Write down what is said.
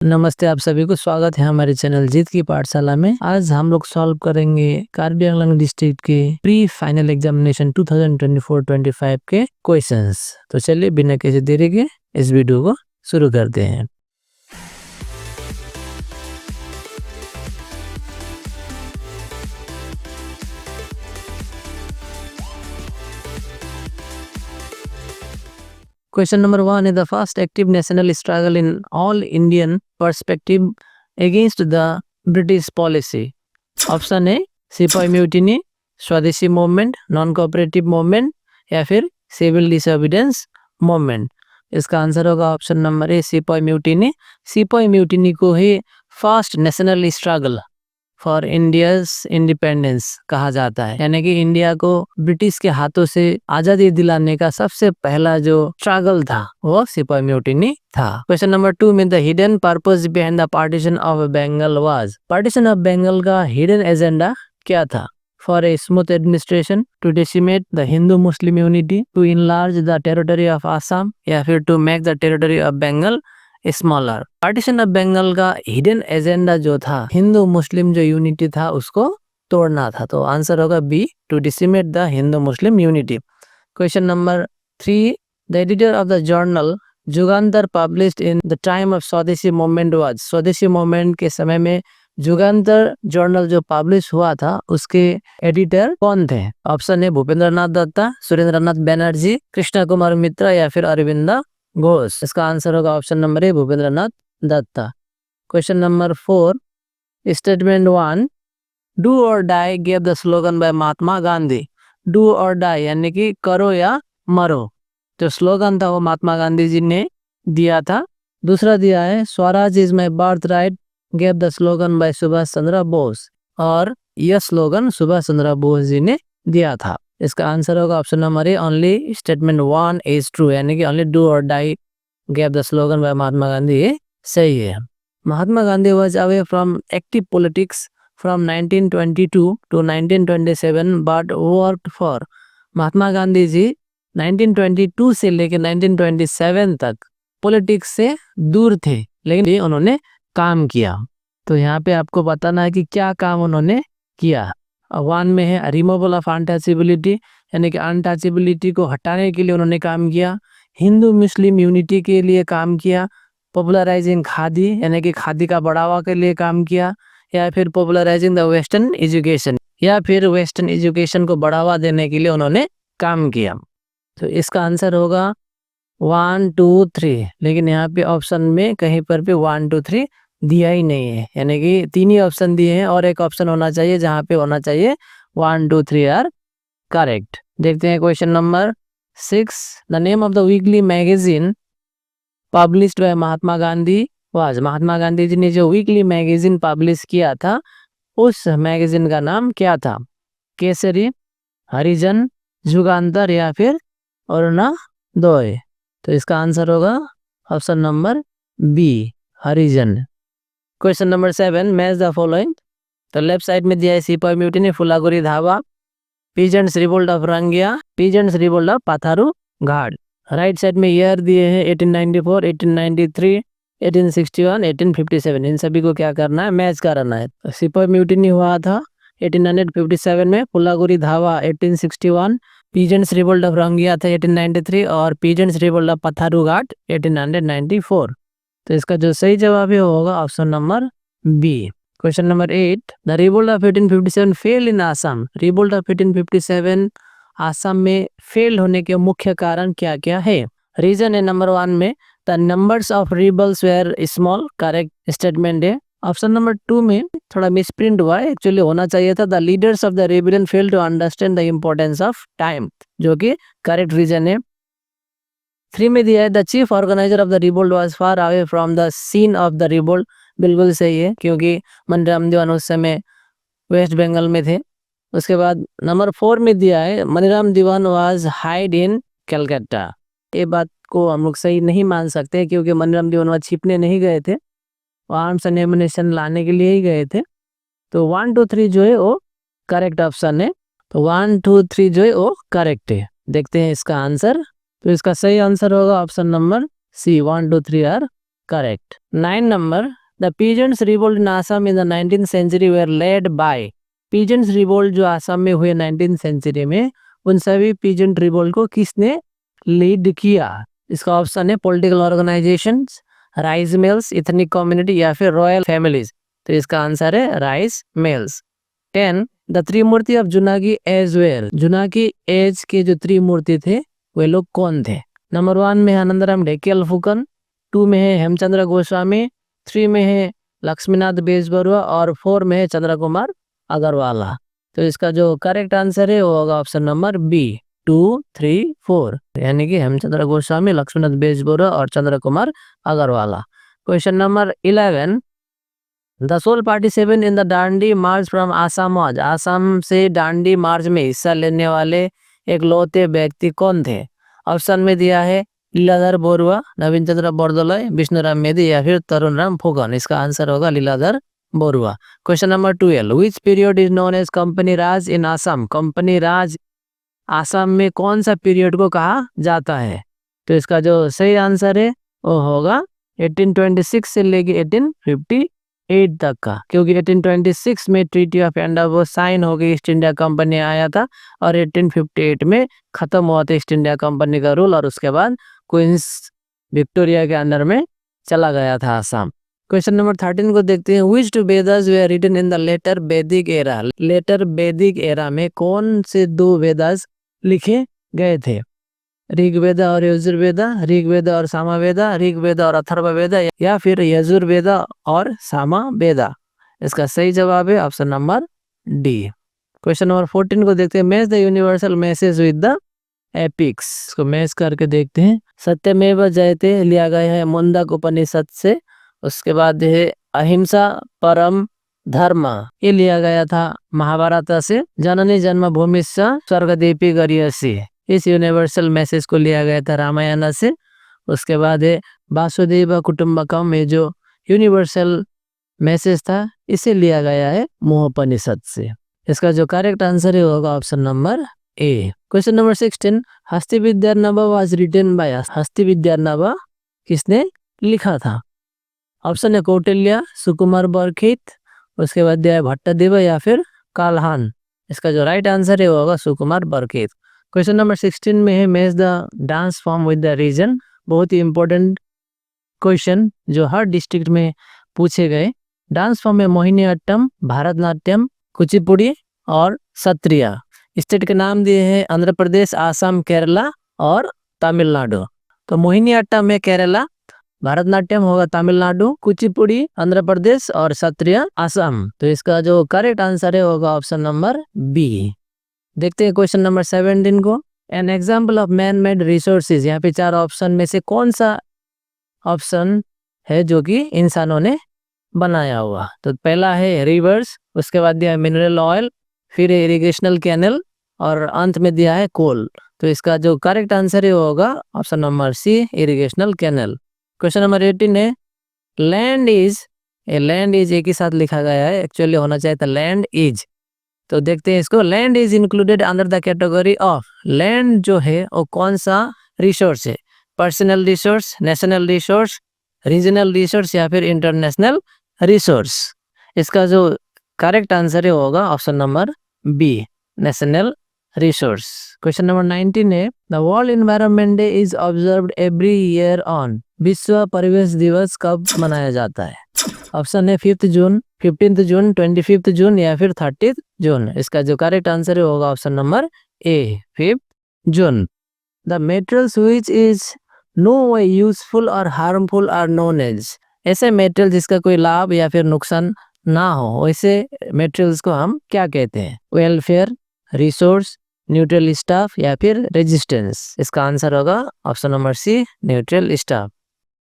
नमस्ते, आप सभी को स्वागत है हमारे चैनल जीत की पाठशाला में। आज हम लोग सॉल्व करेंगे कार्बी आंगलंग डिस्ट्रिक्ट के प्री फाइनल एग्जामिनेशन 2024-25 के क्वेश्चंस। तो चलिए बिना किसी देरी के इस वीडियो को शुरू करते हैं। Question number 1 is the first active national struggle in all Indian perspective against the British policy. Option A sipahi mutiny, Swadeshi movement, non cooperative movement या फिर सिविल डिसोबीडियंस मूवमेंट। इसका आंसर होगा option number A sipahi mutiny. Sipahi mutiny को ही first national struggle for India's independence कहा जाता है, यानी कि इंडिया को ब्रिटिश के हाथों से आजादी दिलाने का सबसे पहला जो स्ट्रगल था वो सिपाही म्यूटिनी था। क्वेश्चन नंबर 2 में the hidden purpose behind the partition of Bengal was. Partition of Bengal का हिडन एजेंडा क्या था? For a smooth administration, to decimate the Hindu Muslim unity, to enlarge the territory of Assam या फिर to make the territory of Bengal smaller. Partition of Bengal का hidden agenda जो था, हिंदू मुस्लिम जो unity था उसको तोड़ना था। तो आंसर होगा B, to decimate the Hindu Muslim unity. Question number 3, the editor of the journal Jugantar published in the time of Swadeshi movement was. Swadeshi movement के समय में जुगांतर जर्नल जो पब्लिश हुआ था उसके एडिटर कौन थे? ऑप्शन ए भूपेंद्र नाथ दत्ता, सुरेंद्रनाथ बैनर्जी, कृष्णा कुमार मित्रा या फिर अरविंद घोष। इसका आंसर होगा option number A Bhupendra Nath Dutta. Question number 4, statement 1, do or die gave the slogan by Mahatma Gandhi. Do or die यानी कि करो या मरो, जो स्लोगन था वो महात्मा गांधी जी ने दिया था। दूसरा दिया है Swaraj is my birth right, gave the slogan by Subhash Chandra Bose, और यह स्लोगन सुभाष चंद्र बोस जी ने दिया था। इसका आंसर होगा option number A, only statement 1 is true, यानी कि only do or die gave the slogan by Mahatma Gandhi, ये सही है। Mahatma Gandhi was away from active politics from 1922 to 1927 but worked for. Mahatma Gandhi ji 1922 से लेकर 1927 तक पॉलिटिक्स से दूर थे, लेकिन उन्होंने काम किया। तो यहाँ पे आपको बताना है कि क्या काम उन्होंने किया। 1 में है रिमूवल ऑफ अनटचेबिलिटी, यानी कि अनटचेबिलिटी को हटाने के लिए उन्होंने काम किया। हिंदू मुस्लिम यूनिटी के लिए काम किया। पॉपुलराइजिंग खादी, यानी कि खादी का बढ़ावा के लिए काम किया। या फिर पॉपुलराइजिंग द वेस्टर्न एजुकेशन, या फिर वेस्टर्न एजुकेशन को बढ़ावा देने के लिए उन्होंने काम किया। तो इसका आंसर होगा 1 2 3, लेकिन यहाँ पे ऑप्शन में कहीं पर भी 1 2 3 दिया ही नहीं है, यानी कि 3 ही ऑप्शन दिए हैं और एक ऑप्शन होना चाहिए जहाँ पे होना चाहिए 1 2 3 आर करेक्ट। देखते हैं question number 6, the name of the weekly magazine published by Mahatma Gandhi was. Mahatma Gandhi ji ने जो वीकली मैगजीन पब्लिश किया था उस मैगजीन का नाम क्या था? केसरी, हरिजन, जुगांतर या फिर अरुणोदय। तो इसका आंसर होगा option number B, Harijan. Question number 7, match the following. तो लेफ्ट साइड में दिया है sipahi mutiny, Phulaguri Dhawa, peasants revolt of Rangia, peasants revolt of Patharughat. Right side में ईयर दिए हैं 1894, 1893, 1861, 1857। इन सभी को क्या करना है? मैच करना है। सिपाही म्यूटिनी हुआ था 1857 में, फुलागुरी धावा 1861, पीजेंट्स रिवोल्ट ऑफ रंगिया था 1893 और peasants revolt of Patharughat 1894। तो इसका जो सही जवाब है होगा option number B. Question number 8, the revolt of 1857 fail in Assam. Revolt of 1857 Assam में फेल होने के मुख्य कारण क्या क्या है? रीजन है नंबर 1 में the numbers of rebels were small, correct statement है। ऑप्शन नंबर 2 में थोड़ा मिसप्रिंट हुआ है, एक्चुअली होना चाहिए था the leaders of the rebellion fail to understand the importance of time, जो कि करेक्ट रीजन है। 3 में दिया है the chief organiser of the revolt was far away from the scene of the revolt. बिल्कुल सही है, क्योंकि मनीराम दीवान उस समय वेस्ट बंगाल में थे। उसके बाद नंबर 4 में दिया है मनीराम दीवान वाज हाइड इन कलकत्ता। ये बात को हम लोग सही नहीं मान सकते, क्योंकि मनीराम दीवान वहाँ छिपने नहीं गए थे, आर्म्स एंड एमुनेशन लाने के लिए ही गए थे। तो 1 2 3 जो है वो करेक्ट ऑप्शन है। तो 1 2 3 जो है वो करेक्ट है। देखते हैं इसका आंसर। तो इसका सही आंसर होगा option number C, 1 2 3 are correct. 9 number, the peasants revolt in Assam in the 19th century were led by. Peasants revolt जो आसाम में हुए 19th सेंचुरी में, उन सभी पीजेंट रिवोल्ट को किसने लीड किया? इसका ऑप्शन है political organisations, rice mills, ethnic community या फिर रॉयल फैमिलीज। तो इसका आंसर है rice mills. 10, the Trimurti of Jonaki age were. Jonaki age के जो त्रिमूर्ति थे वे लोग कौन थे? नंबर 1 में है आनंदराम ढेकियल फुकन, 2 में है हेमचंद्र गोस्वामी, 3 में है लक्ष्मीनाथ बेजबरुआ और 4 में है चंद्र कुमार अग्रवाला। तो इसका जो करेक्ट आंसर है वो होगा ऑप्शन नंबर बी, 2, 3, 4, यानी कि हेमचंद्र गोस्वामी, लक्ष्मीनाथ बेजबरुआ और Chandra Kumar Agarwala. Question number 11, the sole participant in the Dandi march from Assam was. Assam से डांडी मार्च में हिस्सा लेने वाले एक लौते व्यक्ति कौन थे? ऑप्शन में दिया है लीलाधर बोरुआ, नवीन चंद्र बरदोलय, विष्णुराम मेधी या फिर तरुण राम फुकन। इसका आंसर होगा Liladhar Barua. Question number 12, which period is known as company Raj in Assam. Company Raj Assam में कौन सा पीरियड को कहा जाता है? तो इसका जो सही आंसर है वो होगा 1826 से लेके 1858 तक का, क्योंकि 1826 में ट्रीटी ऑफ एंडोवर साइन हो गई, ईस्ट इंडिया कंपनी आया था, और 1858 में खत्म हुआ था ईस्ट इंडिया कंपनी का रूल, और उसके बाद क्वींस विक्टोरिया के अंडर में चला गया था आसाम। क्वेश्चन नंबर 13 को देखते हैं, which two Vedas were written in the later Vedic era. Later Vedic era में कौन से 2 वेदास लिखे गए थे? ऋग्वेदा और यजुर्वेदा, ऋग्वेदा और सामवेदा, ऋग्वेदा और अथर्ववेदा या फिर यजुर्वेदा और सामवेदा। इसका सही जवाब है option number D. Question number 14 को देखते हैं, match the universal message with the epics. इसको मैच करके देखते हैं। सत्यमेव जयते लिया गया है मुंडक उपनिषद से। उसके बाद है अहिंसा परम धर्म, ये लिया गया था महाभारत से। जननी जन्मभूमि स्वर्गदीपी गरियसी, इस यूनिवर्सल मैसेज को लिया गया था रामायण से। उसके बाद है वासुदेव कुटुंबकम, ये जो यूनिवर्सल मैसेज था इसे लिया गया है मोहोपनिषद से। इसका जो करेक्ट आंसर है होगा ऑप्शन नंबर ए। क्वेश्चन नंबर 16, हस्ती विद्यार्णव वाज रिटन बाय। हस्ती विद्यार्णव किसने लिखा था? ऑप्शन है कौटिल्य, सुकुमार बरखित, उसके बाद दिया है भट्टदेव या फिर काल्हान। इसका जो राइट आंसर है वो होगा सुकुमार बरखित। क्वेश्चन नंबर 16 में है match the dance form with the region. बहुत ही इंपॉर्टेंट क्वेश्चन जो हर डिस्ट्रिक्ट में पूछे गए। डांस फॉर्म में मोहिनीअट्टम, भारतनाट्यम, कुचिपुड़ी और सत्रिया। स्टेट के नाम दिए हैं आंध्र प्रदेश, आसाम, केरला और तमिलनाडु। तो मोहिनीअट्टम है केरला, भारतनाट्यम होगा तमिलनाडु, कुचिपुड़ी आंध्र प्रदेश और सत्रिया आसाम। तो इसका जो करेक्ट आंसर है होगा ऑप्शन नंबर बी। देखते हैं क्वेश्चन नंबर 17 को, an example of man made resources. यहाँ पे 4 ऑप्शन में से कौन सा ऑप्शन है जो कि इंसानों ने बनाया हुआ? तो पहला है रिवर्स, उसके बाद दिया है मिनरल ऑयल, फिर इरिगेशनल कैनल और अंत में दिया है कोल। तो इसका जो करेक्ट आंसर है होगा option number C, irrigational canal. Question number 18 है लैंड इज। लैंड इज एक ही साथ लिखा गया है, एक्चुअली होना चाहिए था लैंड इज। तो देखते हैं इसको, land is included under the category of. Land जो है वो कौन सा रिसोर्स है? Personal resource, national resource, regional resource या फिर इंटरनेशनल रिसोर्स। इसका जो करेक्ट आंसर है होगा option number B, national resource. Question number 19 है the world environment day is observed every year on. विश्व परिवेश दिवस कब मनाया जाता है? ऑप्शन है 5th जून, 15th जून, 25th जून या फिर 30th जून। इसका जो करेक्ट आंसर है होगा option number A, 5th June. The materials which is no way useful और हार्मफुल आर नोन एज। ऐसे मेटेरियल जिसका कोई लाभ या फिर नुकसान ना हो, वैसे मेटेरियल्स को हम क्या कहते हैं? वेलफेयर, रिसोर्स, न्यूट्रल स्टाफ या फिर रेजिस्टेंस। इसका आंसर होगा option number C, neutral staff.